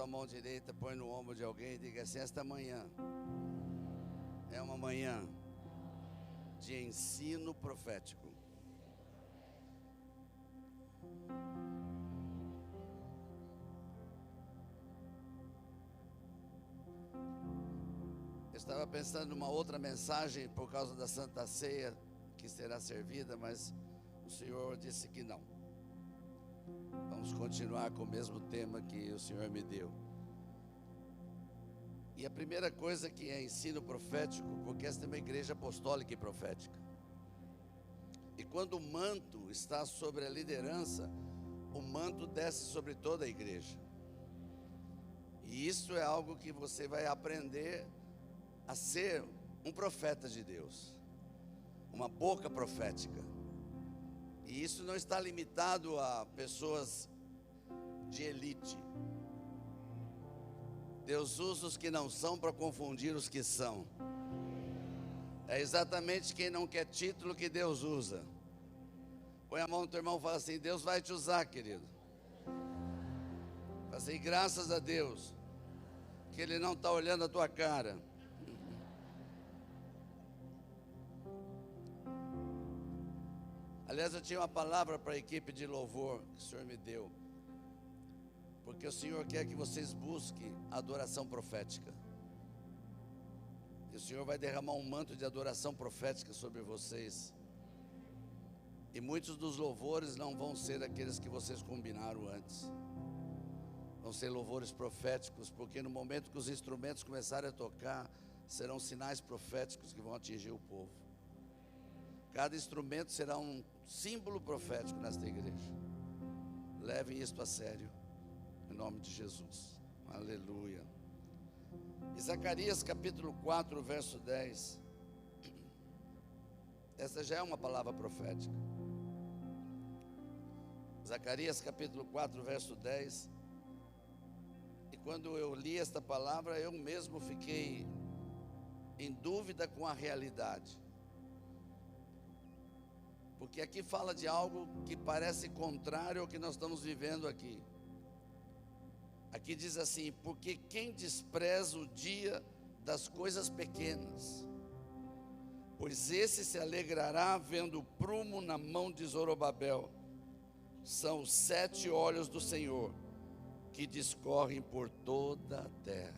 tua mão direita, põe no ombro de alguém e diga assim: esta manhã é uma manhã de ensino profético. Eu estava pensando numa outra mensagem por causa da Santa Ceia que será servida, mas o Senhor disse que não. Vamos continuar com o mesmo tema que o Senhor me deu. E a primeira coisa que é ensino profético, porque esta é uma igreja apostólica e profética. E quando o manto está sobre a liderança, o manto desce sobre toda a igreja. E isso é algo que você vai aprender a ser um profeta de Deus, uma boca profética. E isso não está limitado a pessoas de elite. Deus usa os que não são para confundir os que são. É exatamente quem não quer título que Deus usa. Põe a mão no teu irmão e fala assim: Deus vai te usar, querido. Fala assim: graças a Deus que Ele não está olhando a tua cara. Aliás, eu tinha uma palavra para a equipe de louvor que o Senhor me deu, porque o Senhor quer que vocês busquem a adoração profética. E o Senhor vai derramar um manto de adoração profética sobre vocês. E muitos dos louvores não vão ser aqueles que vocês combinaram antes. Vão ser louvores proféticos, porque no momento que os instrumentos começarem a tocar, serão sinais proféticos que vão atingir o povo. Cada instrumento será um símbolo profético nesta igreja. Levem isto a sério, em nome de Jesus. Aleluia. E Zacarias capítulo 4, verso 10. Essa já é uma palavra profética. Zacarias capítulo 4, verso 10. E quando eu li esta palavra, eu mesmo fiquei em dúvida com a realidade. Porque aqui fala de algo que parece contrário ao que nós estamos vivendo aqui. Aqui diz assim: porque quem despreza o dia das coisas pequenas, pois esse se alegrará vendo o prumo na mão de Zorobabel. São os 7 olhos do Senhor que discorrem por toda a terra.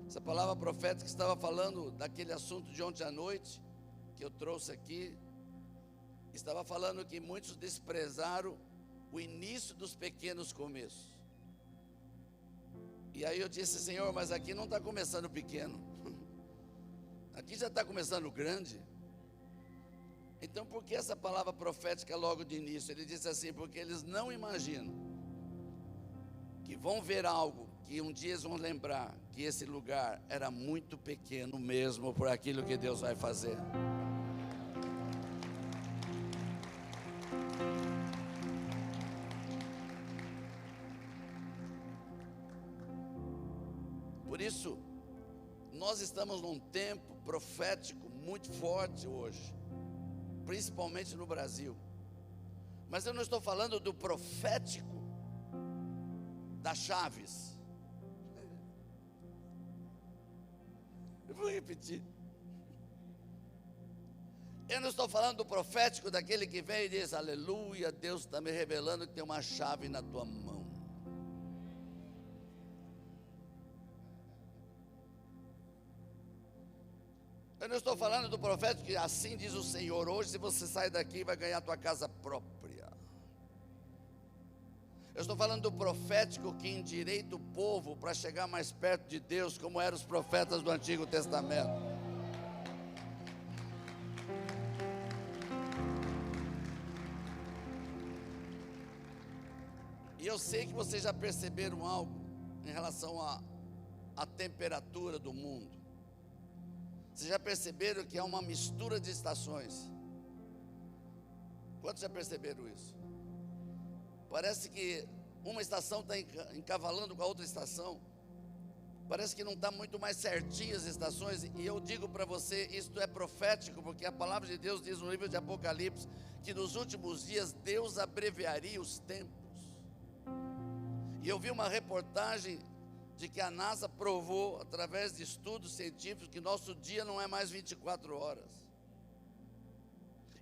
Essa palavra profética estava falando daquele assunto de ontem à noite, que eu trouxe aqui. Estava falando que muitos desprezaram o início dos pequenos começos. E aí eu disse: Senhor, mas aqui não está começando pequeno, aqui já está começando grande. Então por que essa palavra profética logo de início? Ele disse assim: porque eles não imaginam que vão ver algo, que um dia eles vão lembrar que esse lugar era muito pequeno mesmo por aquilo que Deus vai fazer. Por isso, nós estamos num tempo profético muito forte hoje, principalmente no Brasil. Mas eu não estou falando do profético da Chaves. Eu vou repetir. Eu não estou falando do profético daquele que vem e diz: aleluia, Deus está me revelando que tem uma chave na tua mão. Eu não estou falando do profético que assim diz o Senhor: hoje se você sair daqui vai ganhar a tua casa própria. Eu estou falando do profético que endireita o povo para chegar mais perto de Deus, como eram os profetas do Antigo Testamento. E eu sei que vocês já perceberam algo em relação à temperatura do mundo. Vocês já perceberam que há uma mistura de estações? Quantos já perceberam isso? Parece que uma estação está encavalando com a outra estação. Parece que não está muito mais certinho as estações. E eu digo para você, isto é profético, porque a palavra de Deus diz no livro de Apocalipse que nos últimos dias Deus abreviaria os tempos. E eu vi uma reportagem de que a NASA provou, através de estudos científicos, que nosso dia não é mais 24 horas.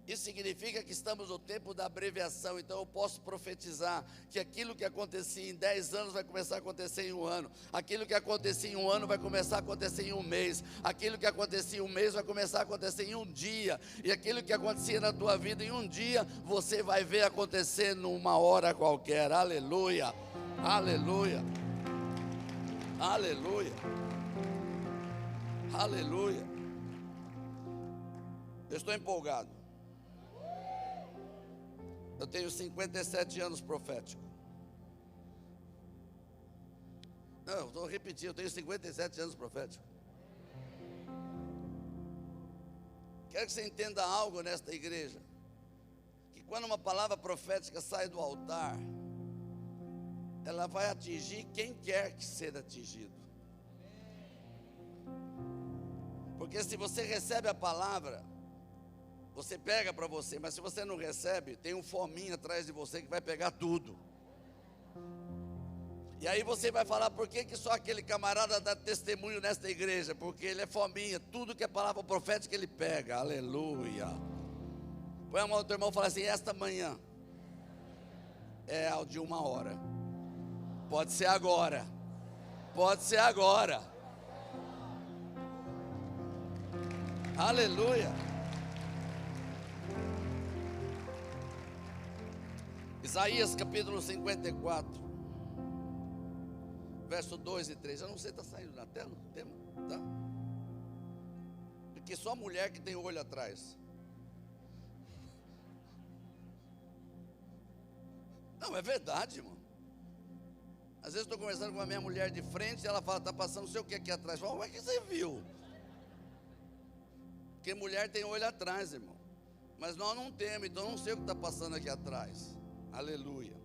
Isso significa que estamos no tempo da abreviação. Então eu posso profetizar que aquilo que acontecia em 10 anos vai começar a acontecer em um ano. Aquilo que acontecia em um ano vai começar a acontecer em um mês. Aquilo que acontecia em um mês vai começar a acontecer em um dia. E aquilo que acontecia na tua vida em um dia, você vai ver acontecer numa hora qualquer. Aleluia, aleluia, aleluia, aleluia. Eu estou empolgado. Eu tenho 57 anos profético. Não, estou repetindo, eu tenho 57 anos profético. Quero que você entenda algo nesta igreja. Que quando uma palavra profética sai do altar, ela vai atingir quem quer que seja atingido. Porque se você recebe a palavra, você pega para você, mas se você não recebe, tem um fominho atrás de você que vai pegar tudo. E aí você vai falar, por que só aquele camarada dá testemunho nesta igreja? Porque ele é fominha, tudo que é palavra profética ele pega, aleluia. Põe a mão do teu irmão e fala assim, esta manhã é ao de 1 hora. Pode ser agora, pode ser agora. Aleluia. Isaías capítulo 54, verso 2 e 3. Eu não sei, está saindo na tela o tema? Tá? Porque só mulher que tem o olho atrás. Não, é verdade, irmão. Às vezes estou conversando com a minha mulher de frente e ela fala, está passando não sei o que aqui atrás. Como é que você viu? Porque mulher tem o olho atrás, irmão. Mas nós não temos, então não sei o que está passando aqui atrás. Aleluia.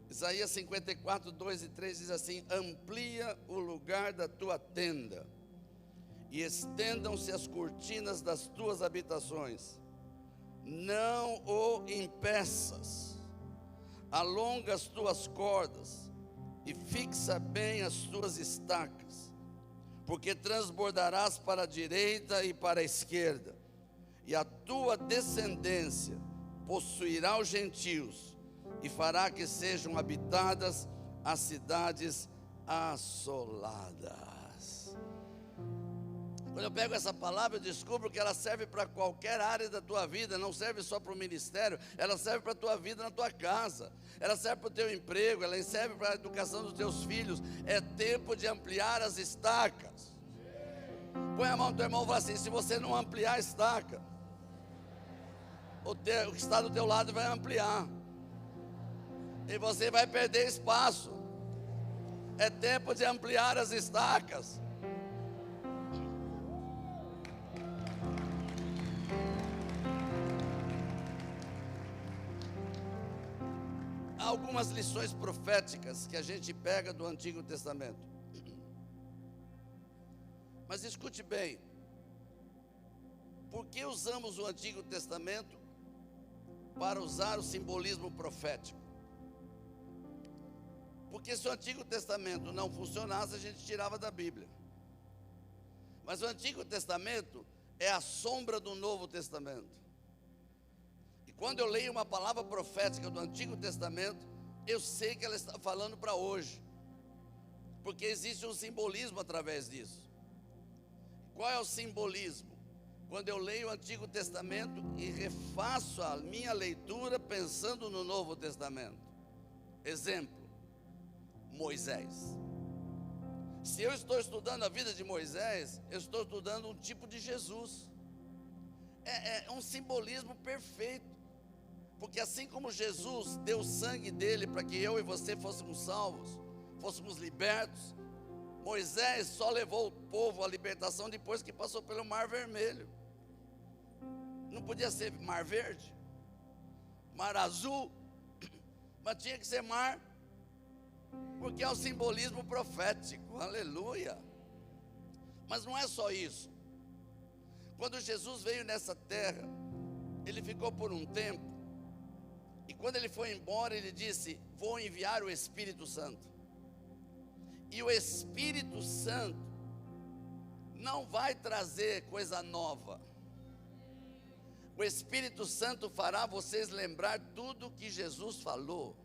Isaías 54, 2 e 3 diz assim: amplia o lugar da tua tenda, e estendam-se as cortinas das tuas habitações, não o impeças, alonga as tuas cordas, e fixa bem as tuas estacas, porque transbordarás para a direita e para a esquerda, e a tua descendência possuirá os gentios, e fará que sejam habitadas as cidades assoladas. Quando eu pego essa palavra, eu descubro que ela serve para qualquer área da tua vida, não serve só para o ministério, ela serve para a tua vida na tua casa, ela serve para o teu emprego, ela serve para a educação dos teus filhos. É tempo de ampliar as estacas. Põe a mão no teu irmão e fala assim: se você não ampliar a estaca, o que está do teu lado vai ampliar, e você vai perder espaço. É tempo de ampliar as estacas. Há algumas lições proféticas que a gente pega do Antigo Testamento. Mas escute bem, por que usamos o Antigo Testamento para usar o simbolismo profético? Porque se o Antigo Testamento não funcionasse, a gente tirava da Bíblia. Mas o Antigo Testamento é a sombra do Novo Testamento. E quando eu leio uma palavra profética do Antigo Testamento, eu sei que ela está falando para hoje, porque existe um simbolismo através disso. Qual é o simbolismo? Quando eu leio o Antigo Testamento e refaço a minha leitura pensando no Novo Testamento. Exemplo: Moisés. Se eu estou estudando a vida de Moisés, eu estou estudando um tipo de Jesus. É um simbolismo perfeito, porque assim como Jesus deu o sangue dele para que eu e você fôssemos salvos, fôssemos libertos, Moisés só levou o povo à libertação depois que passou pelo Mar Vermelho. Não podia ser Mar Verde, Mar Azul, mas tinha que ser mar, porque é o simbolismo profético, aleluia. Mas não é só isso. Quando Jesus veio nessa terra, ele ficou por um tempo, e quando ele foi embora, ele disse: vou enviar o Espírito Santo. E o Espírito Santo não vai trazer coisa nova. O Espírito Santo fará vocês lembrar tudo que Jesus falou.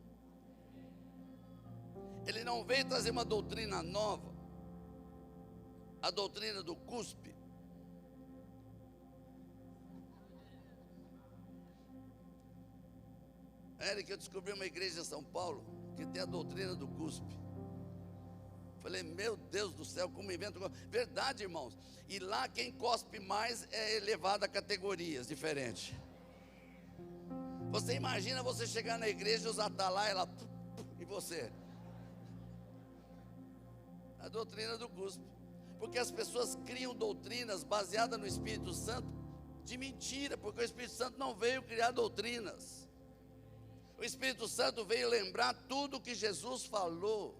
Ele não veio trazer uma doutrina nova, a doutrina do cuspe. Eric, eu descobri uma igreja em São Paulo que tem a doutrina do cuspe. Falei, meu Deus do céu, como invento. Verdade, irmãos. E lá quem cospe mais é elevado a categorias diferentes. Você imagina você chegar na igreja e os atalaia lá, e você? A doutrina do cuspe. Porque as pessoas criam doutrinas baseadas no Espírito Santo de mentira, porque o Espírito Santo não veio criar doutrinas. O Espírito Santo veio lembrar tudo que Jesus falou.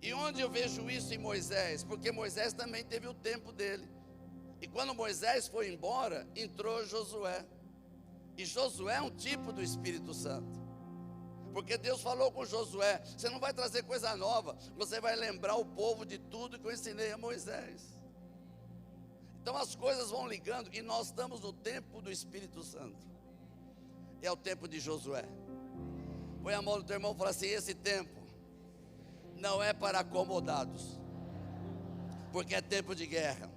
E onde eu vejo isso em Moisés? Porque Moisés também teve o tempo dele. E quando Moisés foi embora, entrou Josué. E Josué é um tipo do Espírito Santo. Porque Deus falou com Josué: você não vai trazer coisa nova, você vai lembrar o povo de tudo que eu ensinei a Moisés. Então as coisas vão ligando, e nós estamos no tempo do Espírito Santo. É o tempo de Josué. Põe a mão no teu irmão e fala assim: esse tempo não é para acomodados, porque é tempo de guerra.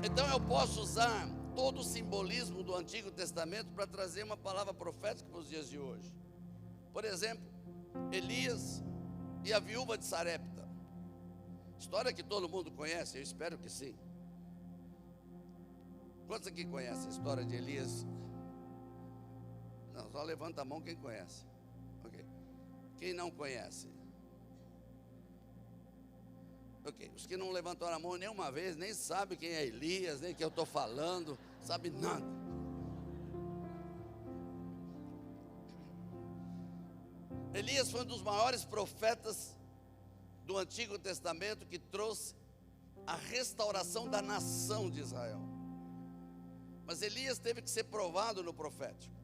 Então eu posso usar todo o simbolismo do Antigo Testamento para trazer uma palavra profética para os dias de hoje. Por exemplo, Elias e a viúva de Sarepta. História que todo mundo conhece, eu espero que sim. Quantos aqui conhecem a história de Elias? Não, só levanta a mão quem conhece. Ok. Quem não conhece? Ok. Os que não levantaram a mão nenhuma vez, nem sabem quem é Elias, nem quem eu estou falando, sabe nada. Elias foi um dos maiores profetas do Antigo Testamento, que trouxe a restauração da nação de Israel. Mas Elias teve que ser provado no profético.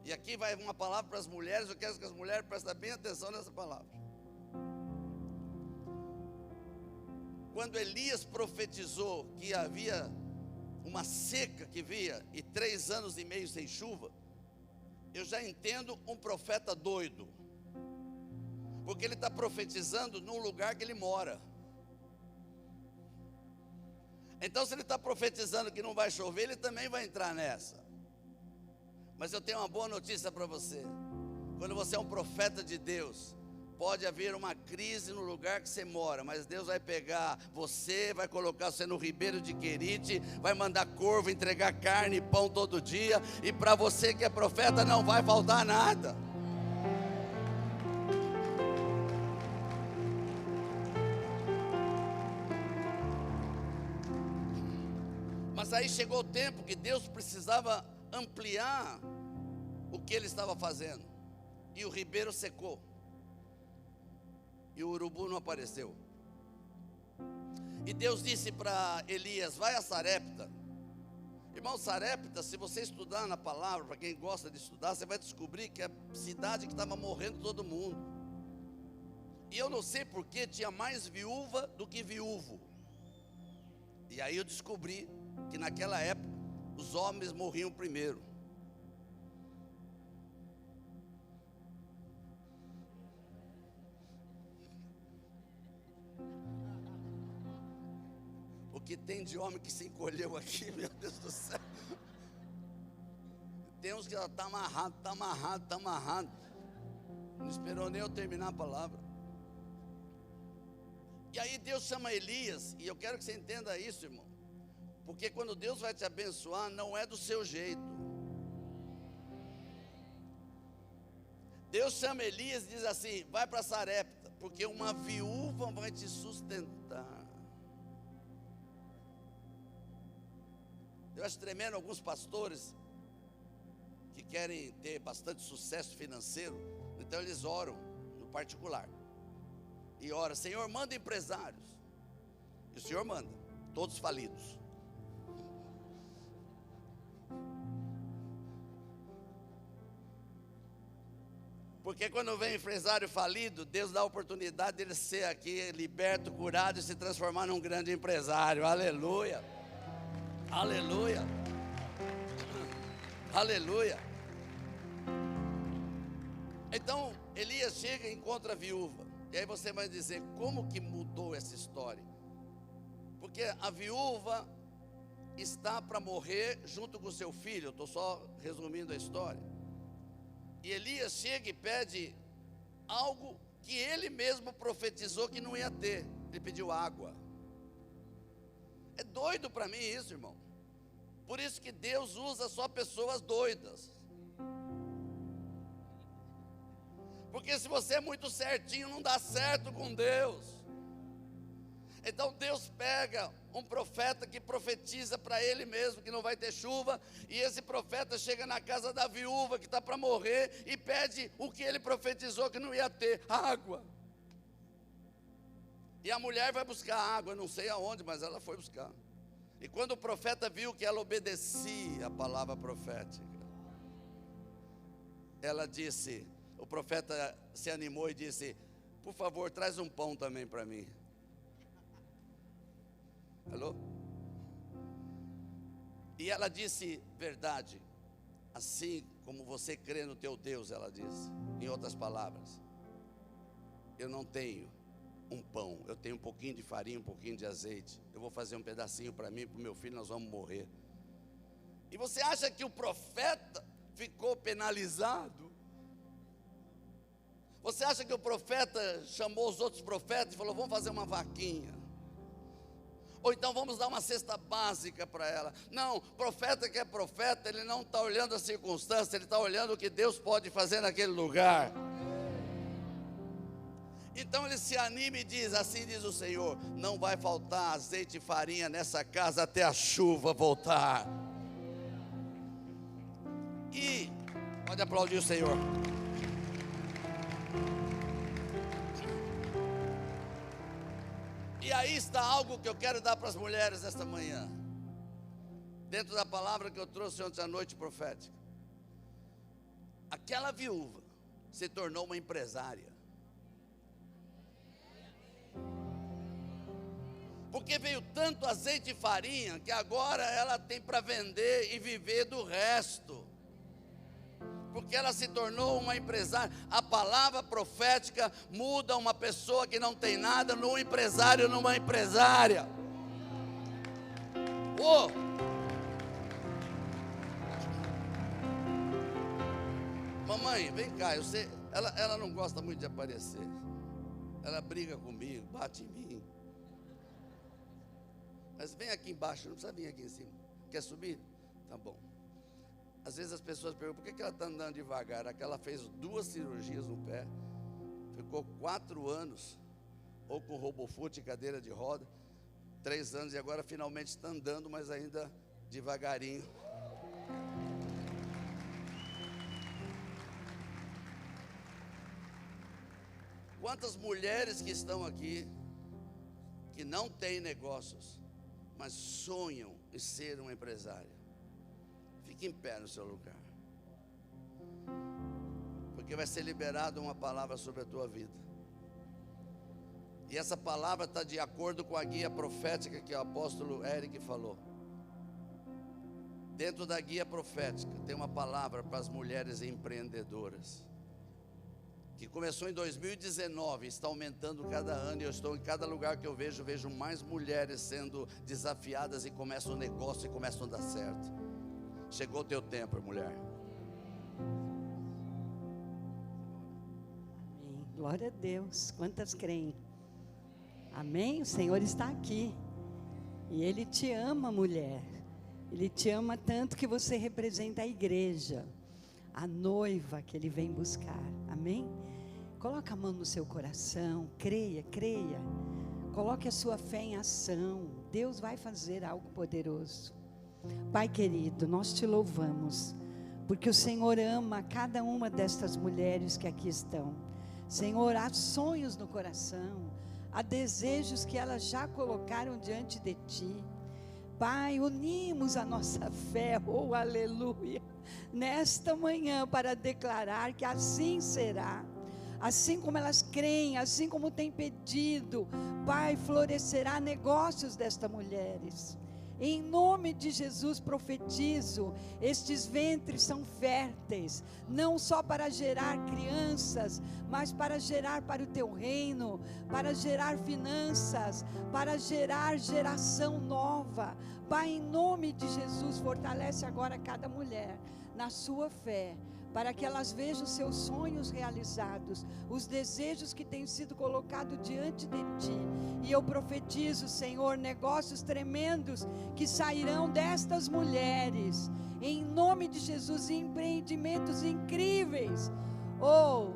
E aqui vai uma palavra para as mulheres. Eu quero que as mulheres prestem bem atenção nessa palavra. Quando Elias profetizou que havia uma seca que vinha e 3 anos e meio sem chuva, eu já entendo um profeta doido, porque ele está profetizando num lugar que ele mora. Então, se ele está profetizando que não vai chover, ele também vai entrar nessa. Mas eu tenho uma boa notícia para você. Quando você é um profeta de Deus, pode haver uma crise no lugar que você mora, mas Deus vai pegar você, vai colocar você no Ribeiro de Querite, vai mandar corvo entregar carne e pão todo dia, e para você que é profeta não vai faltar nada. Mas aí chegou o tempo que Deus precisava ampliar o que ele estava fazendo, e o ribeiro secou, e o urubu não apareceu. E Deus disse para Elias: vai a Sarepta. Irmão, Sarepta, se você estudar na palavra, para quem gosta de estudar, você vai descobrir que é a cidade que estava morrendo todo mundo. E eu não sei porque tinha mais viúva do que viúvo. E aí eu descobri que naquela época os homens morriam primeiro. O que tem de homem que se encolheu aqui, meu Deus do céu. Tem uns que está amarrado, está amarrado, está amarrado. Não esperou nem eu terminar a palavra. E aí Deus chama Elias, e eu quero que você entenda isso, irmão. Porque quando Deus vai te abençoar, não é do seu jeito. Deus chama Elias e diz assim: vai para Sarepta, porque uma viúva vai te sustentar. Eu acho tremendo alguns pastores que querem ter bastante sucesso financeiro, então eles oram no particular. E ora: Senhor, manda empresários. E o Senhor manda, todos falidos. Porque quando vem empresário falido, Deus dá a oportunidade dele ser aqui liberto, curado e se transformar num grande empresário. Aleluia. Aleluia. Aleluia. Então, Elias chega e encontra a viúva. E aí você vai dizer, como que mudou essa história? Porque a viúva está para morrer junto com seu filho. Eu estou só resumindo a história. E Elias chega e pede algo que ele mesmo profetizou que não ia ter. Ele pediu água. É doido para mim isso, irmão. Por isso que Deus usa só pessoas doidas. Porque se você é muito certinho, não dá certo com Deus. Então Deus pega um profeta que profetiza para ele mesmo que não vai ter chuva, e esse profeta chega na casa da viúva que está para morrer e pede o que ele profetizou que não ia ter: água. E a mulher vai buscar água, não sei aonde, mas ela foi buscar. E quando o profeta viu que ela obedecia a palavra profética, ela disse, o profeta se animou e disse: por favor, traz um pão também para mim. Alô? E ela disse: verdade, assim como você crê no teu Deus, ela disse. Em outras palavras, eu não tenho um pão, eu tenho um pouquinho de farinha, um pouquinho de azeite. Eu vou fazer um pedacinho para mim e para o meu filho, nós vamos morrer. E você acha que o profeta ficou penalizado? Você acha que o profeta chamou os outros profetas e falou: vamos fazer uma vaquinha? Ou então vamos dar uma cesta básica para ela? Não, profeta que é profeta, ele não está olhando a circunstância, ele está olhando o que Deus pode fazer naquele lugar. Então ele se anima e diz: assim diz o Senhor, não vai faltar azeite e farinha nessa casa até a chuva voltar. E, pode aplaudir o Senhor. E aí está algo que eu quero dar para as mulheres esta manhã, dentro da palavra que eu trouxe ontem à noite profética. Aquela viúva se tornou uma empresária, porque veio tanto azeite e farinha, que agora ela tem para vender e viver do resto, porque ela se tornou uma empresária. A palavra profética muda uma pessoa que não tem nada num empresário, numa empresária. Oh! Mamãe, vem cá, eu sei, ela não gosta muito de aparecer. Ela briga comigo, bate em mim. Mas vem aqui embaixo, não precisa vir aqui em cima. Quer subir? Tá bom. Às vezes as pessoas perguntam: por que ela está andando devagar? Aquela fez 2 cirurgias no pé, ficou 4 anos, ou com RoboFoot e cadeira de roda, 3 anos, e agora finalmente está andando, mas ainda devagarinho. Quantas mulheres que estão aqui, que não têm negócios, mas sonham em ser uma empresária? Fique em pé no seu lugar, porque vai ser liberada uma palavra sobre a tua vida. E essa palavra está de acordo com a guia profética que o apóstolo Eric falou. Dentro da guia profética tem uma palavra para as mulheres empreendedoras, que começou em 2019, está aumentando cada ano, e eu estou em cada lugar que eu vejo mais mulheres sendo desafiadas e começam um negócio e começam a dar certo. Chegou o teu tempo, mulher. Amém. Glória a Deus. Quantas creem? Amém? O Senhor está aqui. E Ele te ama, mulher. Ele te ama tanto que você representa a igreja, a noiva que Ele vem buscar. Amém? Coloca a mão no seu coração. Creia, creia. Coloque a sua fé em ação. Deus vai fazer algo poderoso. Pai querido, nós te louvamos, porque o Senhor ama cada uma destas mulheres que aqui estão. Senhor, há sonhos no coração, há desejos que elas já colocaram diante de Ti. Pai, unimos a nossa fé, oh aleluia, nesta manhã para declarar que assim será. Assim como elas creem, assim como tem pedido, Pai, florescerá negócios destas mulheres. Em nome de Jesus profetizo, estes ventres são férteis, não só para gerar crianças, mas para gerar para o teu reino, para gerar finanças, para gerar geração nova. Pai, em nome de Jesus, fortalece agora cada mulher na sua fé, para que elas vejam seus sonhos realizados, os desejos que têm sido colocados diante de Ti. E eu profetizo, Senhor, negócios tremendos que sairão destas mulheres, em nome de Jesus, empreendimentos incríveis. Oh,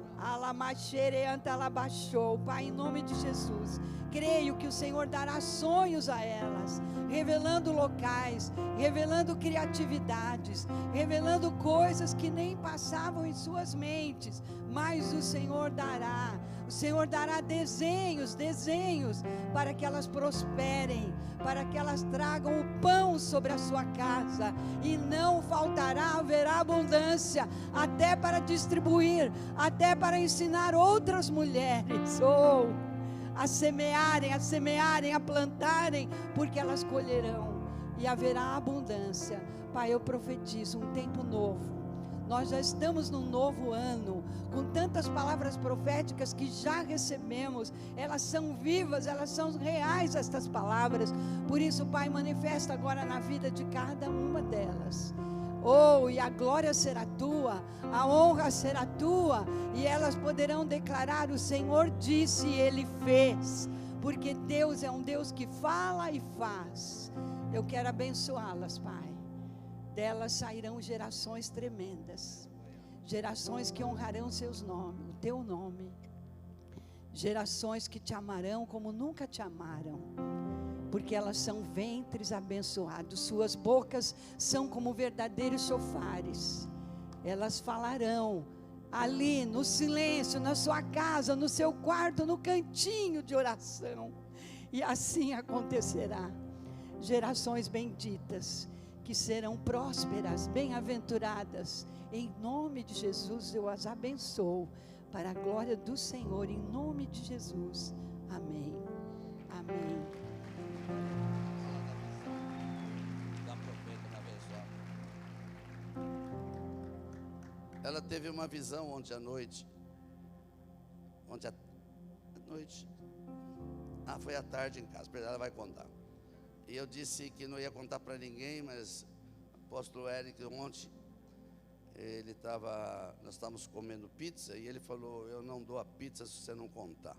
Pai, em nome de Jesus, creio que o Senhor dará sonhos a elas, revelando locais, revelando criatividades, revelando coisas que nem passavam em suas mentes, mas o Senhor dará desenhos para que elas prosperem, para que elas tragam o pão sobre a sua casa, e não faltará, haverá abundância, até para distribuir, até para ensinar outras mulheres, a semearem, a plantarem, porque elas colherão, e haverá abundância. Pai, eu profetizo um tempo novo. Nós já estamos num novo ano, com tantas palavras proféticas que já recebemos, elas são vivas, elas são reais, estas palavras. Por isso, Pai, manifesta agora na vida de cada uma delas. E a glória será tua, a honra será tua, e elas poderão declarar: o Senhor disse e Ele fez, porque Deus é um Deus que fala e faz. Eu quero abençoá-las, Pai. Delas sairão gerações tremendas, gerações que honrarão seus nomes, o teu nome, gerações que te amarão como nunca te amaram, porque elas são ventres abençoados, suas bocas são como verdadeiros chofares, elas falarão ali no silêncio, na sua casa, no seu quarto, no cantinho de oração, e assim acontecerá. Gerações benditas, que serão prósperas, bem-aventuradas, em nome de Jesus eu as abençoo, para a glória do Senhor, em nome de Jesus, amém, amém. Ela teve uma visão ontem à noite, foi à tarde em casa, ela vai contar. E eu disse que não ia contar para ninguém, mas o apóstolo Eric ontem, nós estávamos comendo pizza, e ele falou: eu não dou a pizza se você não contar.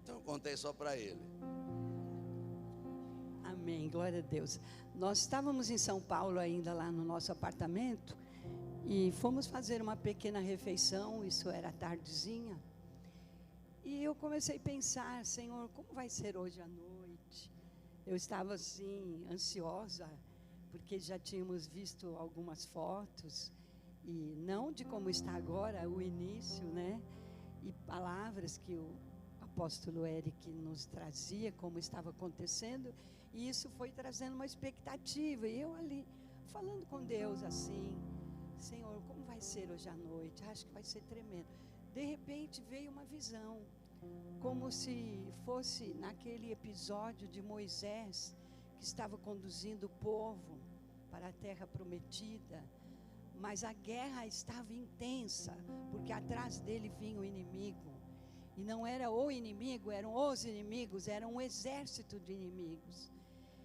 Então eu contei só para ele. Amém, glória a Deus. Nós estávamos em São Paulo ainda, lá no nosso apartamento, e fomos fazer uma pequena refeição, isso era tardezinha. E eu comecei a pensar: Senhor, como vai ser hoje à noite? Eu estava assim, ansiosa, porque já tínhamos visto algumas fotos, e não de como está agora, o início, né? E palavras que o apóstolo Eric nos trazia, como estava acontecendo, e isso foi trazendo uma expectativa, e eu ali, falando com Deus assim: Senhor, como vai ser hoje à noite? Acho que vai ser tremendo. De repente veio uma visão, como se fosse naquele episódio de Moisés, que estava conduzindo o povo para a terra prometida, mas a guerra estava intensa, porque atrás dele vinha o inimigo, e não era o inimigo, eram os inimigos, era um exército de inimigos,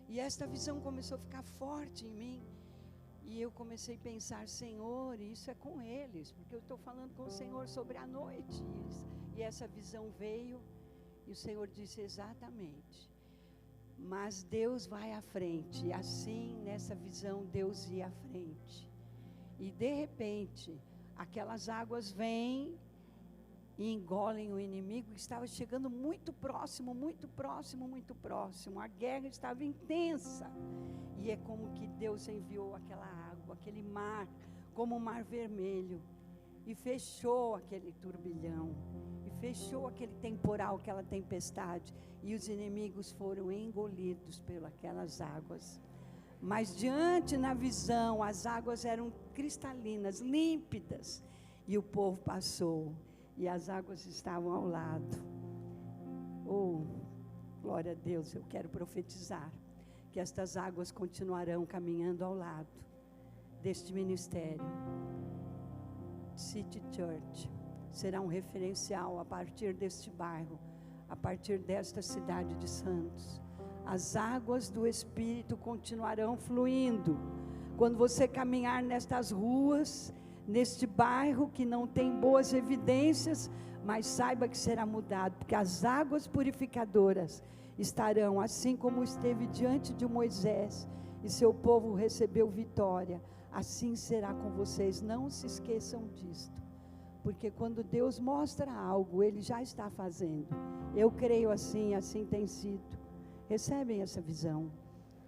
e esta visão começou a ficar forte em mim, e eu comecei a pensar: Senhor, isso é com eles, porque eu estou falando com o Senhor sobre a noite, e essa visão veio, e o Senhor disse: exatamente, mas Deus vai à frente, e assim nessa visão Deus ia à frente, e de repente aquelas águas vêm e engolem o inimigo que estava chegando muito próximo, muito próximo, muito próximo. A guerra estava intensa, e é como que Deus enviou aquela água, aquele mar, como um mar vermelho, e fechou aquele turbilhão, e fechou aquele temporal, aquela tempestade, e os inimigos foram engolidos pelas águas. Mas diante, na visão, as águas eram cristalinas, límpidas, e o povo passou, e as águas estavam ao lado. Oh, glória a Deus, eu quero profetizar que estas águas continuarão caminhando ao lado deste ministério. City Church será um referencial a partir deste bairro, a partir desta cidade de Santos. As águas do Espírito continuarão fluindo. Quando você caminhar nestas ruas, neste bairro que não tem boas evidências, mas saiba que será mudado, porque as águas purificadoras estarão, assim como esteve diante de Moisés, e seu povo recebeu vitória, assim será com vocês. Não se esqueçam disto, porque quando Deus mostra algo, Ele já está fazendo. Eu creio assim, assim tem sido. Recebem essa visão.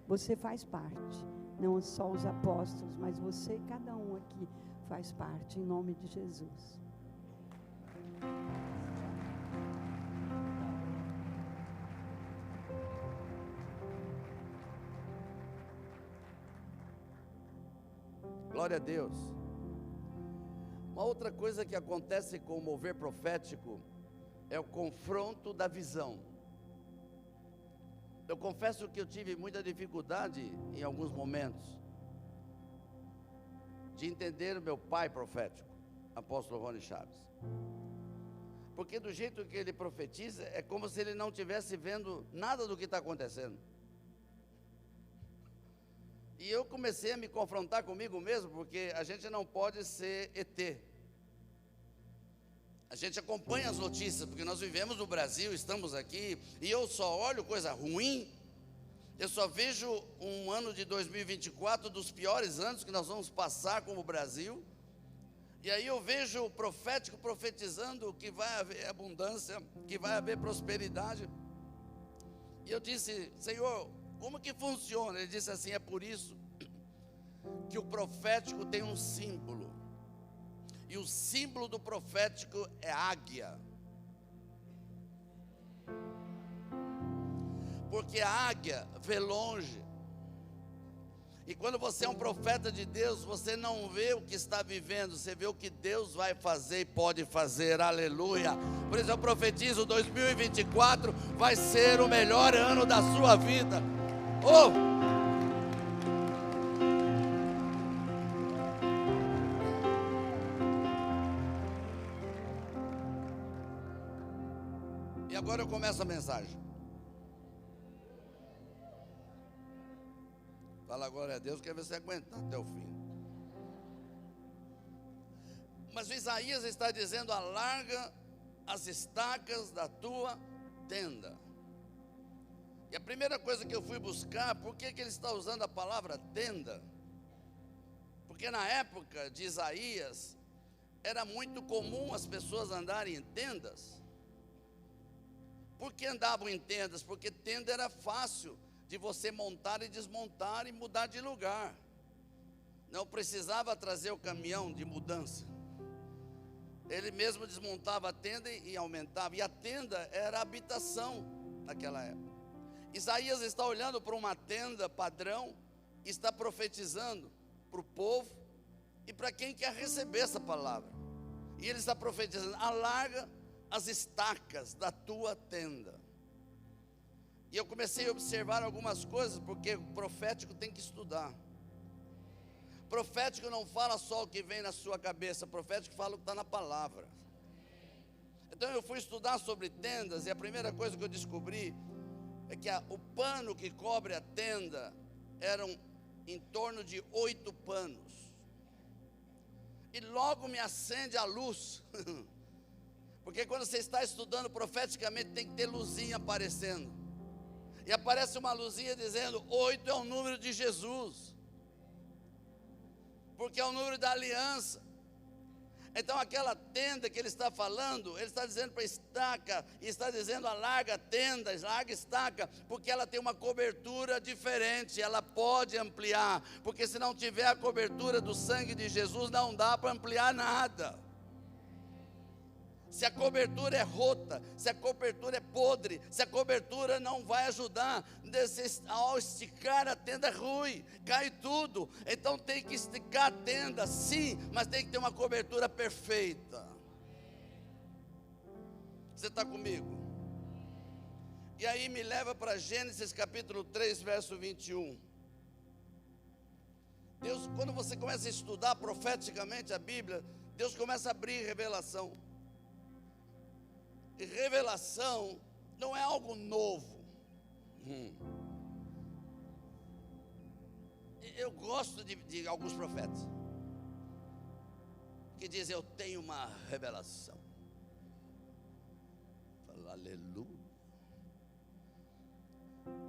Você faz parte, não só os apóstolos, mas você, cada um aqui, faz parte, em nome de Jesus. Glória a Deus. Uma outra coisa que acontece com o mover profético é o confronto da visão. Eu confesso que eu tive muita dificuldade em alguns momentos de entender o meu pai profético, apóstolo Rony Chaves. Porque do jeito que ele profetiza, é como se ele não estivesse vendo nada do que está acontecendo. E eu comecei a me confrontar comigo mesmo, porque a gente não pode ser ET. A gente acompanha as notícias, porque nós vivemos no Brasil, estamos aqui, e eu só olho coisa ruim. Eu só vejo um ano de 2024 dos piores anos que nós vamos passar como Brasil. E aí eu vejo o profético profetizando que vai haver abundância, que vai haver prosperidade. E eu disse: Senhor, como que funciona? Ele disse assim: é por isso que o profético tem um símbolo. E o símbolo do profético é águia. Porque a águia vê longe. E quando você é um profeta de Deus, você não vê o que está vivendo, você vê o que Deus vai fazer e pode fazer. Aleluia. Por isso eu profetizo: 2024 vai ser o melhor ano da sua vida. Oh! E agora eu começo a mensagem. Fala glória a Deus, quer ver você aguentar até o fim. Mas o Isaías está dizendo: alarga as estacas da tua tenda. E a primeira coisa que eu fui buscar, por que ele está usando a palavra tenda? Porque na época de Isaías, era muito comum as pessoas andarem em tendas. Por que andavam em tendas? Porque tenda era fácil de você montar e desmontar e mudar de lugar. Não precisava trazer o caminhão de mudança. Ele mesmo desmontava a tenda e aumentava. E a tenda era a habitação naquela época. Isaías está olhando para uma tenda padrão e está profetizando para o povo e para quem quer receber essa palavra. E ele está profetizando: alarga as estacas da tua tenda. E eu comecei a observar algumas coisas, porque o profético tem que estudar. Profético não fala só o que vem na sua cabeça, profético fala o que está na palavra. Então eu fui estudar sobre tendas, e a primeira coisa que eu descobri é que o pano que cobre a tenda eram em torno de 8 panos. E logo me acende a luz. Porque quando você está estudando profeticamente, tem que ter luzinha aparecendo. E aparece uma luzinha dizendo: 8 é o número de Jesus. Porque é o número da aliança. Então aquela tenda que ele está falando, ele está dizendo para estaca, e está dizendo: alarga a tenda, larga estaca, porque ela tem uma cobertura diferente, ela pode ampliar. Porque se não tiver a cobertura do sangue de Jesus, não dá para ampliar nada. Se a cobertura é rota, se a cobertura é podre, se a cobertura não vai ajudar, ao esticar a tenda rui, cai tudo. Então tem que esticar a tenda, sim, mas tem que ter uma cobertura perfeita. Você está comigo? E aí me leva para Gênesis capítulo 3, verso 21. Deus, quando você começa a estudar profeticamente a Bíblia, Deus começa a abrir revelação. E revelação não é algo novo. Eu gosto de alguns profetas que dizem: eu tenho uma revelação. Fala, aleluia.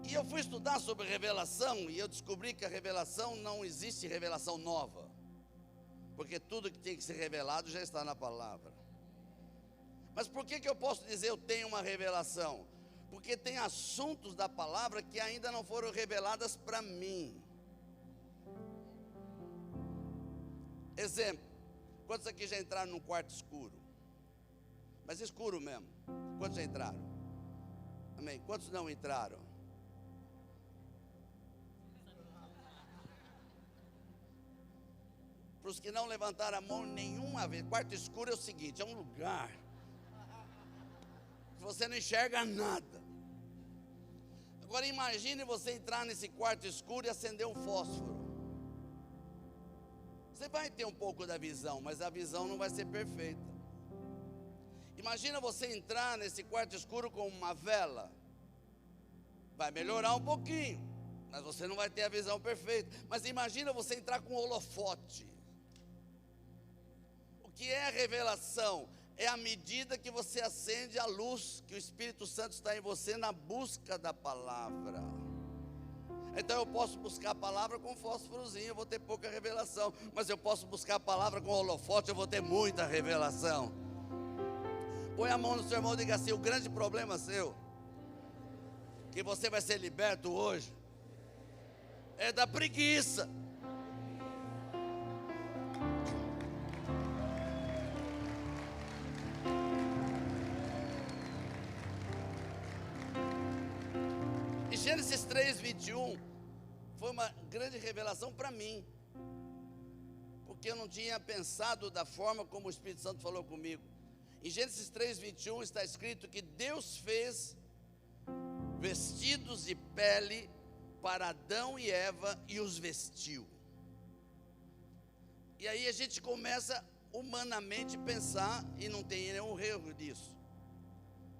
E eu fui estudar sobre revelação e eu descobri que a revelação, não existe revelação nova, porque tudo que tem que ser revelado já está na palavra. Mas por que eu posso dizer eu tenho uma revelação? Porque tem assuntos da palavra que ainda não foram reveladas para mim. Exemplo: quantos aqui já entraram num quarto escuro? Mas escuro mesmo. Quantos já entraram? Amém. Quantos não entraram? Para os que não levantaram a mão nenhuma vez, quarto escuro é o seguinte: é um lugar que você não enxerga nada. Agora imagine você entrar nesse quarto escuro e acender um fósforo. Você vai ter um pouco da visão, mas a visão não vai ser perfeita. Imagina você entrar nesse quarto escuro com uma vela. Vai melhorar um pouquinho, mas você não vai ter a visão perfeita. Mas imagina você entrar com um holofote. O que é a revelação? É a medida que você acende a luz, que o Espírito Santo está em você na busca da palavra. Então eu posso buscar a palavra com fósforozinho, eu vou ter pouca revelação. Mas eu posso buscar a palavra com holofote, eu vou ter muita revelação. Põe a mão no seu irmão e diga assim: o grande problema seu, que você vai ser liberto hoje, é da preguiça. E Gênesis 3, 21 foi uma grande revelação para mim, porque eu não tinha pensado da forma como o Espírito Santo falou comigo. Em Gênesis 3, 21 está escrito que Deus fez vestidos de pele para Adão e Eva e os vestiu. E aí a gente começa humanamente a pensar, e não tem nenhum erro disso.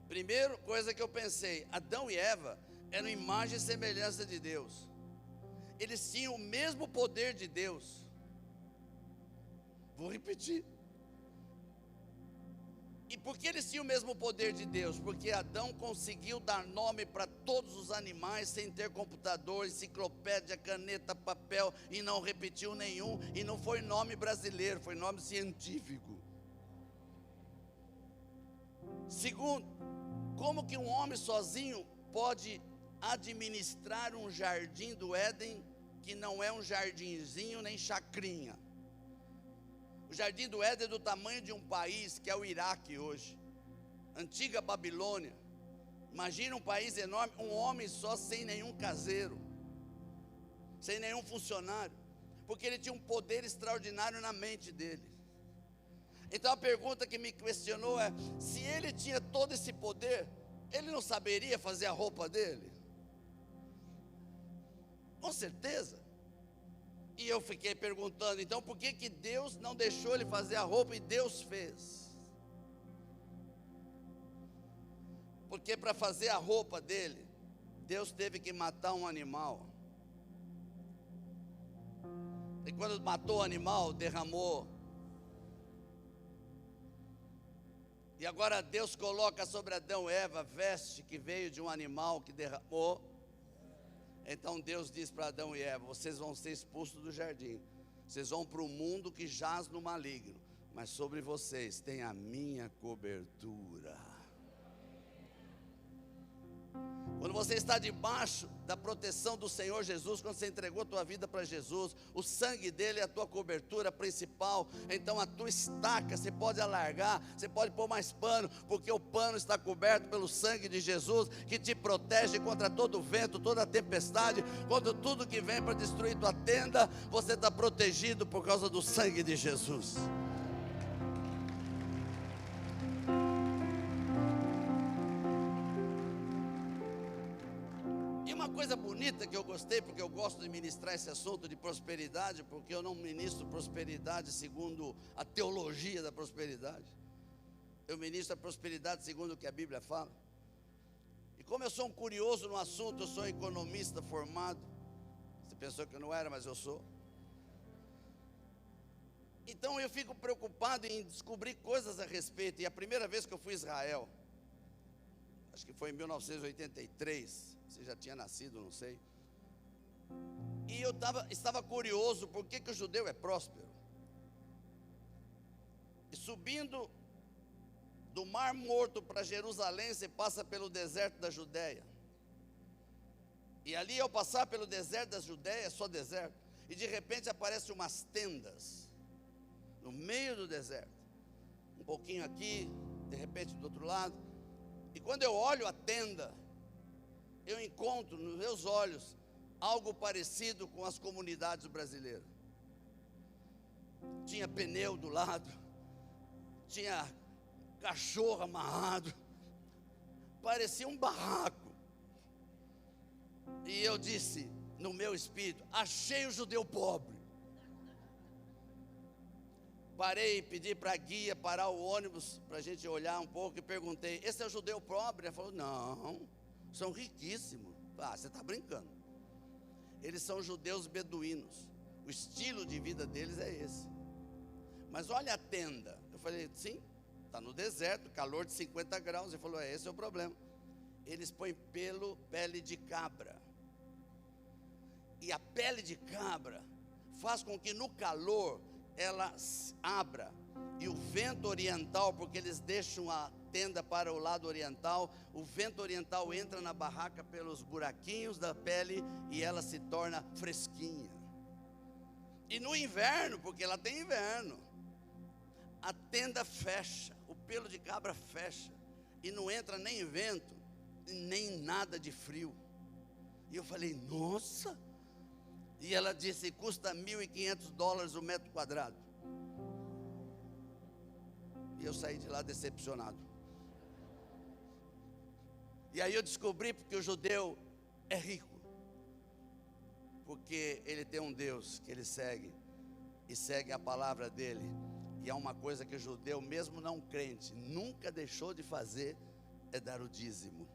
Primeira coisa que eu pensei: Adão e Eva eram imagem e semelhança de Deus. Eles tinham o mesmo poder de Deus. Vou repetir. E por que eles tinham o mesmo poder de Deus? Porque Adão conseguiu dar nome para todos os animais sem ter computador, enciclopédia, caneta, papel, e não repetiu nenhum. E não foi nome brasileiro, foi nome científico. Segundo, como que um homem sozinho pode administrar um jardim do Éden, que não é um jardinzinho nem chacrinha? O jardim do Éden é do tamanho de um país que é o Iraque hoje, antiga Babilônia. Imagina um país enorme, um homem só, sem nenhum caseiro, sem nenhum funcionário, porque ele tinha um poder extraordinário na mente dele. Então a pergunta que me questionou é: se ele tinha todo esse poder, ele não saberia fazer a roupa dele? Com certeza. E eu fiquei perguntando: então por que Deus não deixou ele fazer a roupa e Deus fez? Porque para fazer a roupa dele, Deus teve que matar um animal. E quando matou o animal, derramou. E agora Deus coloca sobre Adão e Eva veste que veio de um animal que derramou. Então Deus diz para Adão e Eva: vocês vão ser expulsos do jardim, vocês vão para o mundo que jaz no maligno, mas sobre vocês tem a minha cobertura. Quando você está debaixo da proteção do Senhor Jesus, quando você entregou a tua vida para Jesus, o sangue dele é a tua cobertura principal. Então a tua estaca você pode alargar, você pode pôr mais pano, porque o pano está coberto pelo sangue de Jesus, que te protege contra todo vento, toda tempestade, contra tudo que vem para destruir tua tenda. Você está protegido por causa do sangue de Jesus. Coisa bonita que eu gostei, porque eu gosto de ministrar esse assunto de prosperidade, porque eu não ministro prosperidade segundo a teologia da prosperidade, eu ministro a prosperidade segundo o que a Bíblia fala. E como eu sou um curioso no assunto, eu sou um economista formado. Você pensou que eu não era, mas eu sou. Então eu fico preocupado em descobrir coisas a respeito. E a primeira vez que eu fui a Israel, acho que foi em 1983, você já tinha nascido, não sei. E eu estava curioso, por que o judeu é próspero? E subindo do Mar Morto para Jerusalém, você passa pelo deserto da Judéia. E ali, ao passar pelo deserto da Judéia, é só deserto. E de repente aparecem umas tendas no meio do deserto. Um pouquinho aqui, de repente do outro lado. E quando eu olho a tenda, eu encontro nos meus olhos algo parecido com as comunidades brasileiras. Tinha pneu do lado, tinha cachorro amarrado, parecia um barraco. E eu disse no meu espírito: achei o judeu pobre. Parei e pedi para a guia parar o ônibus para a gente olhar um pouco e perguntei: esse é o judeu pobre? Ela falou: não, são riquíssimos. Ah, você está brincando. Eles são judeus beduínos, o estilo de vida deles é esse. Mas olha a tenda. Eu falei: sim, está no deserto, calor de 50 graus. Ele falou: esse é o problema. Eles põem pele de cabra. E a pele de cabra faz com que no calor ela abra, e o vento oriental, porque eles deixam a tenda para o lado oriental, o vento oriental entra na barraca pelos buraquinhos da pele e ela se torna fresquinha. E no inverno, porque lá tem inverno, a tenda fecha, o pelo de cabra fecha, e não entra nem vento, nem nada de frio. E eu falei: nossa. E ela disse: custa $1.500 o metro quadrado. E eu saí de lá decepcionado. E aí eu descobri porque o judeu é rico, porque ele tem um Deus que ele segue, e segue a palavra dele. E há uma coisa que o judeu, mesmo não crente, nunca deixou de fazer, é dar o dízimo.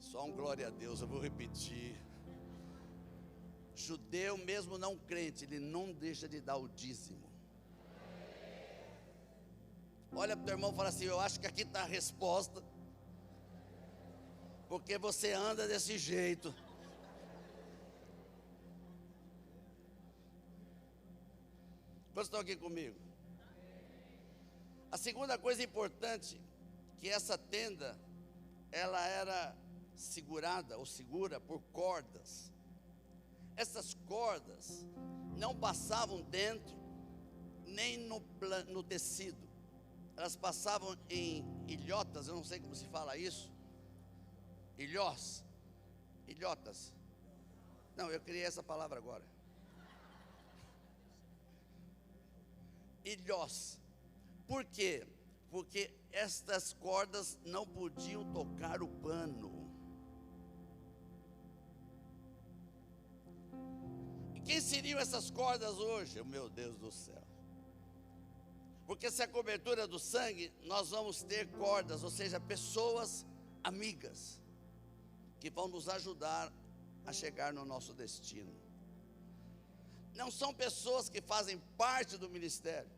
Só um glória a Deus, eu vou repetir. Judeu, mesmo não crente, ele não deixa de dar o dízimo. Olha para o teu irmão e fala assim: eu acho que aqui está a resposta, porque você anda desse jeito. Quantos estão aqui comigo? A segunda coisa importante, que essa tenda, ela era segurada ou segura por cordas. Essas cordas não passavam dentro nem no tecido, elas passavam em ilhotas. Eu não sei como se fala isso. Ilhotas. Não, eu criei essa palavra agora. Ilhós. Por quê? Porque estas cordas não podiam tocar o pano. E quem seriam essas cordas hoje? Meu Deus do céu. Porque se a cobertura do sangue, nós vamos ter cordas, ou seja, pessoas amigas, que vão nos ajudar a chegar no nosso destino. Não são pessoas que fazem parte do ministério,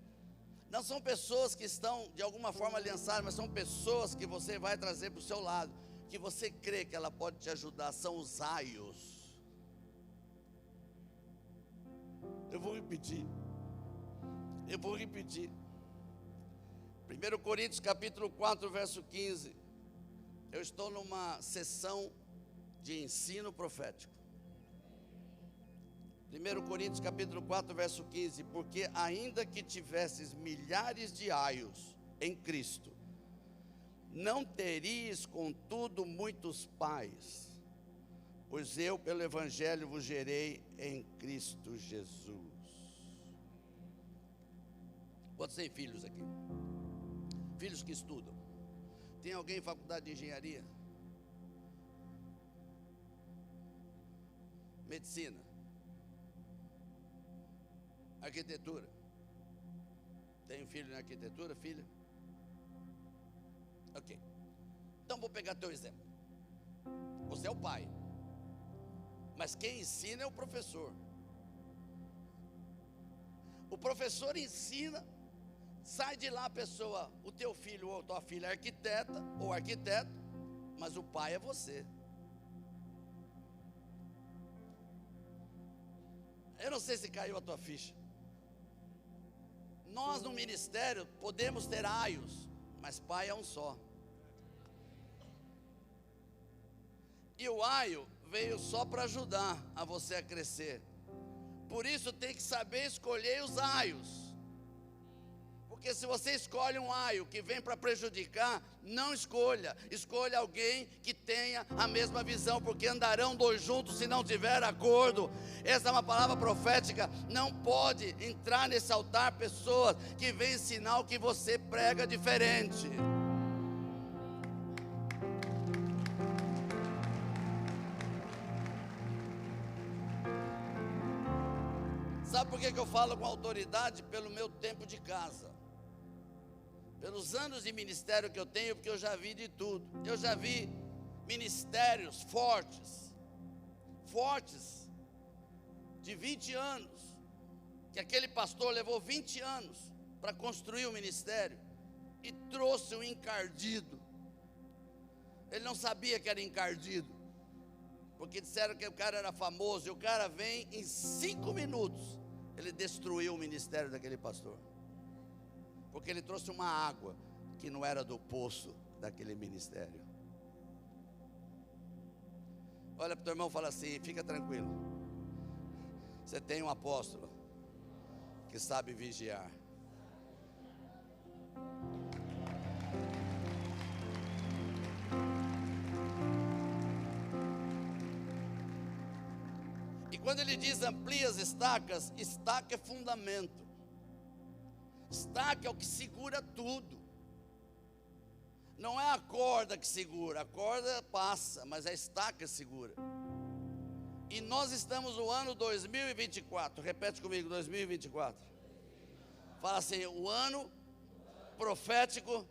não são pessoas que estão de alguma forma aliançadas, mas são pessoas que você vai trazer para o seu lado, que você crê que ela pode te ajudar. São os aios. Eu vou repetir. 1 Coríntios capítulo 4, verso 15. Eu estou numa sessão de ensino profético. 1 Coríntios capítulo 4, verso 15. Porque ainda que tivesses milhares de aios em Cristo, não terias contudo muitos pais, pois eu pelo Evangelho vos gerei em Cristo Jesus. Quantos têm filhos aqui? Filhos que estudam. Tem alguém em faculdade de engenharia? Medicina? Arquitetura? Tem um filho na arquitetura, filha? Ok. Então vou pegar teu exemplo. Você é o pai, mas quem ensina é o professor. O professor ensina, sai de lá a pessoa, o teu filho ou tua filha é arquiteta ou arquiteto, mas o pai é você. Eu não sei se caiu a tua ficha. Nós no ministério podemos ter aios, mas pai é um só. E o aio veio só para ajudar a você a crescer. Por isso tem que saber escolher os aios. Porque se você escolhe um aio que vem para prejudicar, não escolha. Escolha alguém que tenha a mesma visão, porque andarão dois juntos se não tiver acordo. Essa é uma palavra profética. Não pode entrar nesse altar pessoas que vêm ensinar o que você prega diferente. Sabe por que eu falo com autoridade? Pelo meu tempo de casa, pelos anos de ministério que eu tenho, porque eu já vi de tudo. Eu já vi ministérios fortes, de 20 anos, que aquele pastor levou 20 anos para construir o ministério, e trouxe um encardido. Ele não sabia que era encardido, porque disseram que o cara era famoso, e o cara vem em 5 minutos, ele destruiu o ministério daquele pastor, porque ele trouxe uma água que não era do poço daquele ministério. Olha para o teu irmão e fala assim: fica tranquilo, você tem um apóstolo que sabe vigiar. E quando ele diz amplia as estacas, estaca é fundamento. Estaca é o que segura tudo. Não é a corda que segura, a corda passa, mas a estaca segura. E nós estamos no ano 2024, repete comigo, 2024. Fala assim: o ano profético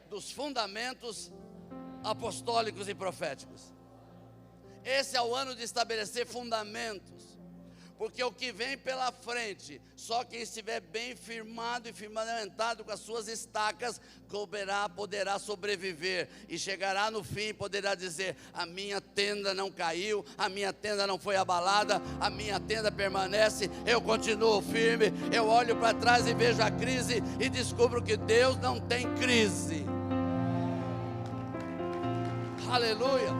dos fundamentos apostólicos e proféticos. Esse é o ano de estabelecer fundamentos, porque o que vem pela frente, só quem estiver bem firmado e fundamentado com as suas estacas, poderá sobreviver, e chegará no fim e poderá dizer: a minha tenda não caiu, a minha tenda não foi abalada, a minha tenda permanece, eu continuo firme. Eu olho para trás e vejo a crise e descubro que Deus não tem crise. Aleluia,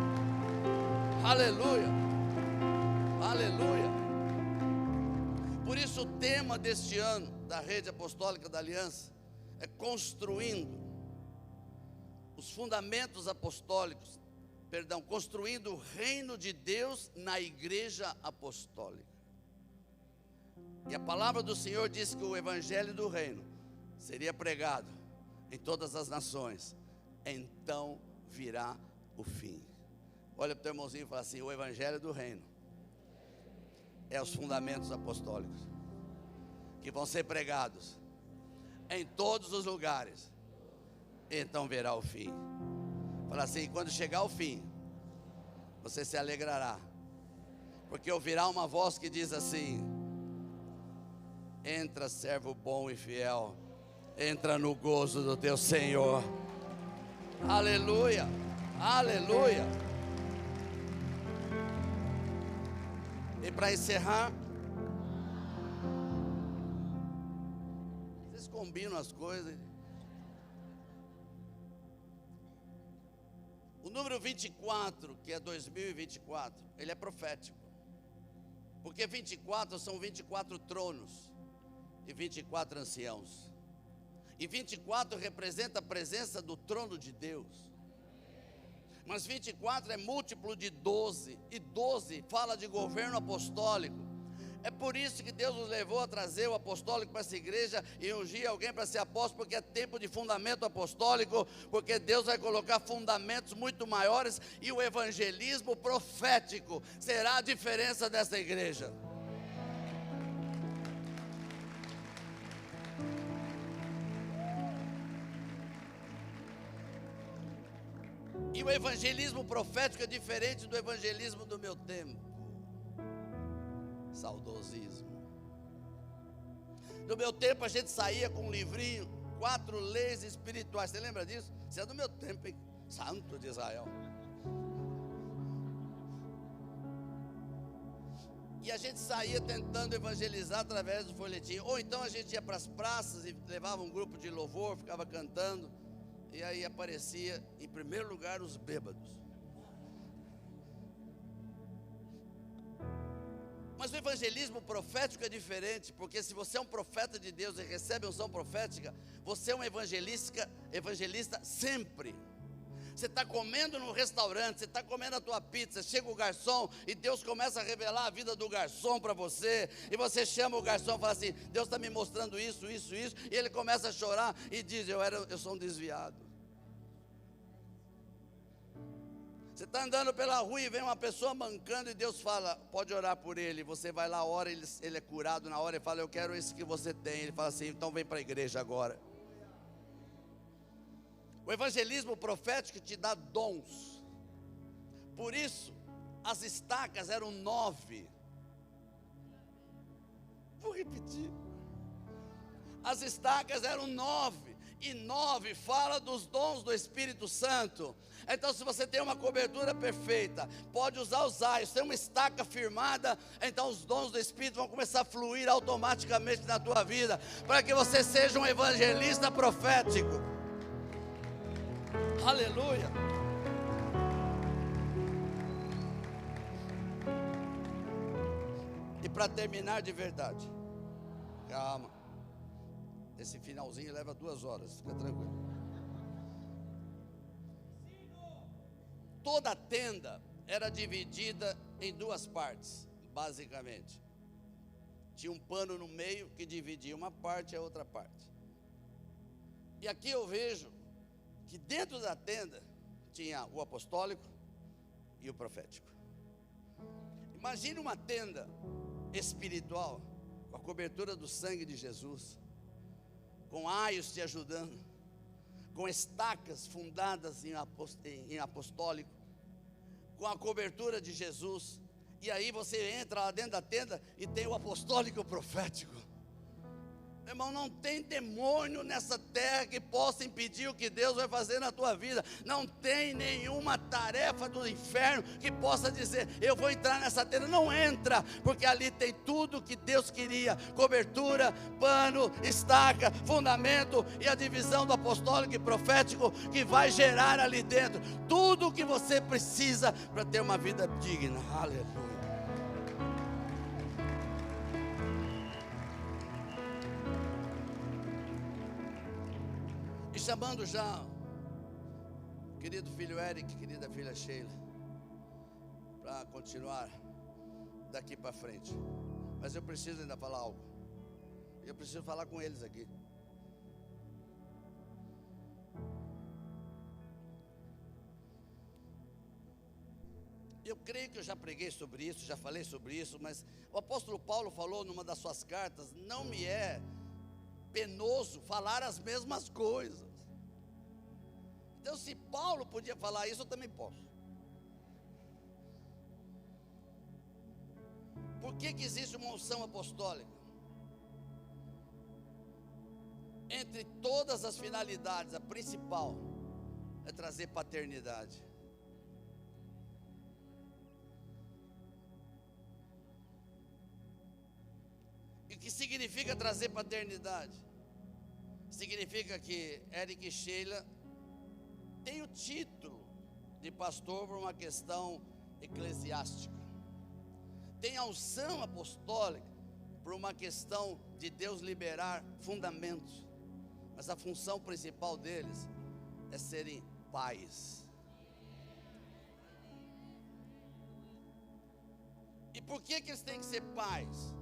aleluia, aleluia. Por isso o tema deste ano da Rede Apostólica da Aliança é construindo os fundamentos apostólicos, construindo o reino de Deus na igreja apostólica. E a palavra do Senhor diz que o evangelho do reino seria pregado em todas as nações, então virá o fim. Olha para o teu irmãozinho e fala assim: o evangelho do reino é os fundamentos apostólicos que vão ser pregados em todos os lugares, então verá o fim. Fala assim: quando chegar o fim, você se alegrará, porque ouvirá uma voz que diz assim: entra, servo bom e fiel, entra no gozo do teu Senhor. Aleluia, aleluia. E para encerrar, vocês combinam as coisas. O 24, que é 2024, ele é profético. Porque 24 são 24 tronos e 24 anciãos. E 24 representa a presença do trono de Deus. Mas 24 é múltiplo de 12, e 12 fala de governo apostólico. É por isso que Deus nos levou a trazer o apostólico para essa igreja e ungir alguém para ser apóstolo, porque é tempo de fundamento apostólico, porque Deus vai colocar fundamentos muito maiores, e o evangelismo profético será a diferença dessa igreja. E o evangelismo profético é diferente do evangelismo do meu tempo. Saudosismo. No meu tempo a gente saía com um livrinho, 4 leis espirituais. Você lembra disso? Isso é do meu tempo, hein? Santo de Israel. E a gente saía tentando evangelizar através do folhetim. Ou então a gente ia para as praças e levava um grupo de louvor, ficava cantando. E aí aparecia, em primeiro lugar, os bêbados. Mas o evangelismo profético é diferente, porque se você é um profeta de Deus e recebe unção profética, você é um evangelista sempre. Você está comendo no restaurante, você está comendo a tua pizza, chega o garçom e Deus começa a revelar a vida do garçom para você, e você chama o garçom e fala assim: Deus está me mostrando isso, e ele começa a chorar e diz: eu sou um desviado. Você está andando pela rua e vem uma pessoa mancando e Deus fala: pode orar por ele. Você vai lá, ora, ele é curado na hora e fala: eu quero esse que você tem. Ele fala assim: então vem para a igreja agora. O evangelismo profético te dá dons. Por isso, as estacas eram 9. Vou repetir. As estacas eram 9. E 9 fala dos dons do Espírito Santo. Então, se você tem uma cobertura perfeita, pode usar os aios, tem uma estaca firmada, então os dons do Espírito vão começar a fluir automaticamente na tua vida, para que você seja um evangelista profético. Aleluia. E para terminar de verdade, calma, esse finalzinho leva 2 horas, fica tranquilo. Toda a tenda era dividida em 2 partes, basicamente. Tinha um pano no meio que dividia uma parte e a outra parte. E aqui eu vejo que dentro da tenda tinha o apostólico e o profético. Imagine uma tenda espiritual, com a cobertura do sangue de Jesus, com aios te ajudando, com estacas fundadas em apostólico, com a cobertura de Jesus. E aí você entra lá dentro da tenda e tem o apostólico e o profético. Meu irmão, não tem demônio nessa terra que possa impedir o que Deus vai fazer na tua vida. Não tem nenhuma tarefa do inferno que possa dizer: eu vou entrar nessa tenda. Não entra, porque ali tem tudo que Deus queria: cobertura, pano, estaca, fundamento e a divisão do apostólico e profético, que vai gerar ali dentro tudo o que você precisa para ter uma vida digna. Aleluia. E chamando já o querido filho Eric, querida filha Sheila, para continuar daqui para frente. Mas eu preciso ainda falar algo. Eu preciso falar com eles aqui. Eu creio que eu já preguei sobre isso, já falei sobre isso, mas o apóstolo Paulo falou numa das suas cartas: não me é penoso falar as mesmas coisas. Então, se Paulo podia falar isso, eu também posso. Por que existe uma unção apostólica? Entre todas as finalidades, a principal é trazer paternidade. E o que significa trazer paternidade? Significa que Eric e Sheila tem o título de pastor por uma questão eclesiástica. Tem a unção apostólica por uma questão de Deus liberar fundamentos. Mas a função principal deles é serem pais. E por que eles têm que ser pais?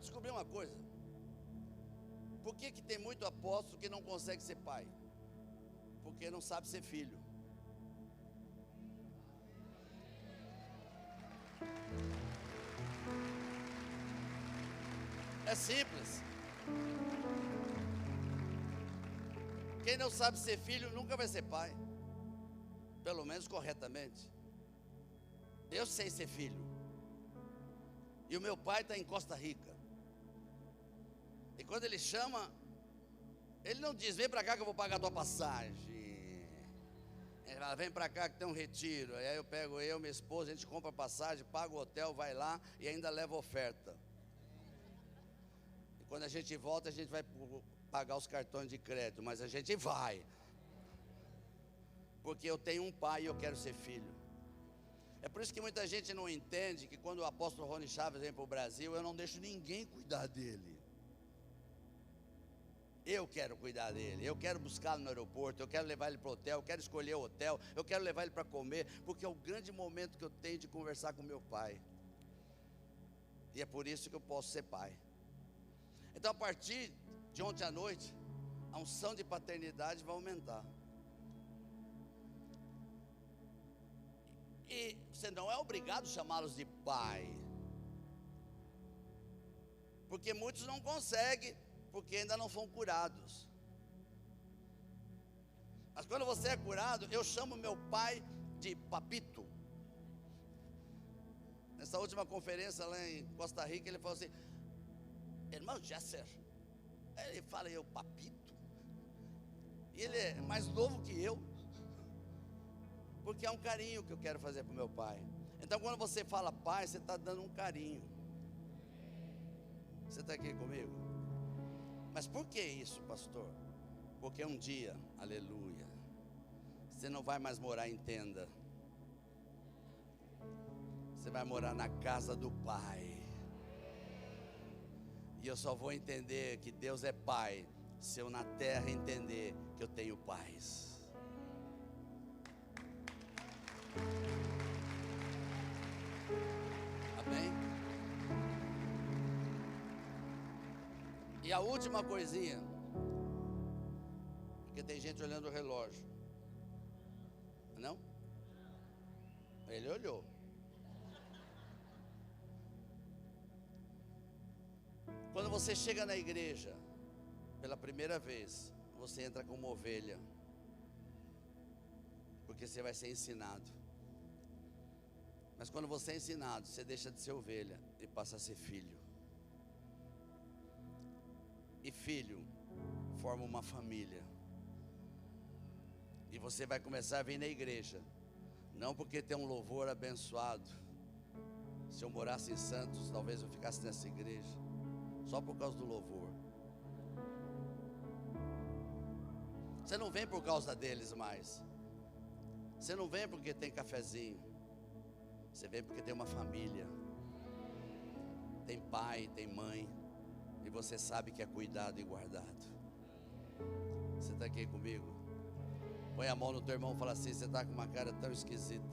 Descobri uma coisa. Por que tem muito apóstolo que não consegue ser pai? Porque não sabe ser filho. É simples. Quem não sabe ser filho nunca vai ser pai. Pelo menos corretamente. Eu sei ser filho. E o meu pai está em Costa Rica. E quando ele chama, ele não diz: vem para cá que eu vou pagar a tua passagem. Ele fala: vem para cá que tem um retiro. Aí eu pego minha esposa, a gente compra a passagem, paga o hotel, vai lá e ainda leva oferta. E quando a gente volta, a gente vai pagar os cartões de crédito, mas a gente vai. Porque eu tenho um pai e eu quero ser filho. É por isso que muita gente não entende que quando o apóstolo Rony Chaves vem para o Brasil, eu não deixo ninguém cuidar dele. Eu quero cuidar dele, eu quero buscá-lo no aeroporto, eu quero levar ele para o hotel, eu quero escolher o hotel, eu quero levar ele para comer, porque é o grande momento que eu tenho de conversar com meu pai. E é por isso que eu posso ser pai. Então, a partir de ontem à noite, a unção de paternidade vai aumentar. E você não é obrigado a chamá-los de pai, porque muitos não conseguem, porque ainda não foram curados. Mas quando você é curado, eu chamo meu pai de papito. Nessa última conferência lá em Costa Rica, ele falou assim: irmão Jesser. Ele fala: eu papito? E ele é mais novo que eu, porque é um carinho que eu quero fazer para o meu pai. Então quando você fala pai, você está dando um carinho. Você está aqui comigo? Mas por que isso, pastor? Porque um dia, aleluia, você não vai mais morar em tenda. Você vai morar na casa do Pai. E eu só vou entender que Deus é Pai se eu na terra entender que eu tenho pais. Amém? E a última coisinha, porque tem gente olhando o relógio, não? Ele olhou. Quando você chega na igreja pela primeira vez, você entra como ovelha, porque você vai ser ensinado. Mas quando você é ensinado, você deixa de ser ovelha e passa a ser filho. E filho forma uma família. E você vai começar a vir na igreja, não porque tem um louvor abençoado. Se eu morasse em Santos, talvez eu ficasse nessa igreja, só por causa do louvor. Você não vem por causa deles mais. Você não vem porque tem cafezinho. Você vem porque tem uma família. Tem pai, tem mãe. E você sabe que é cuidado e guardado. Você está aqui comigo? Põe a mão no teu irmão e fala assim: você está com uma cara tão esquisita.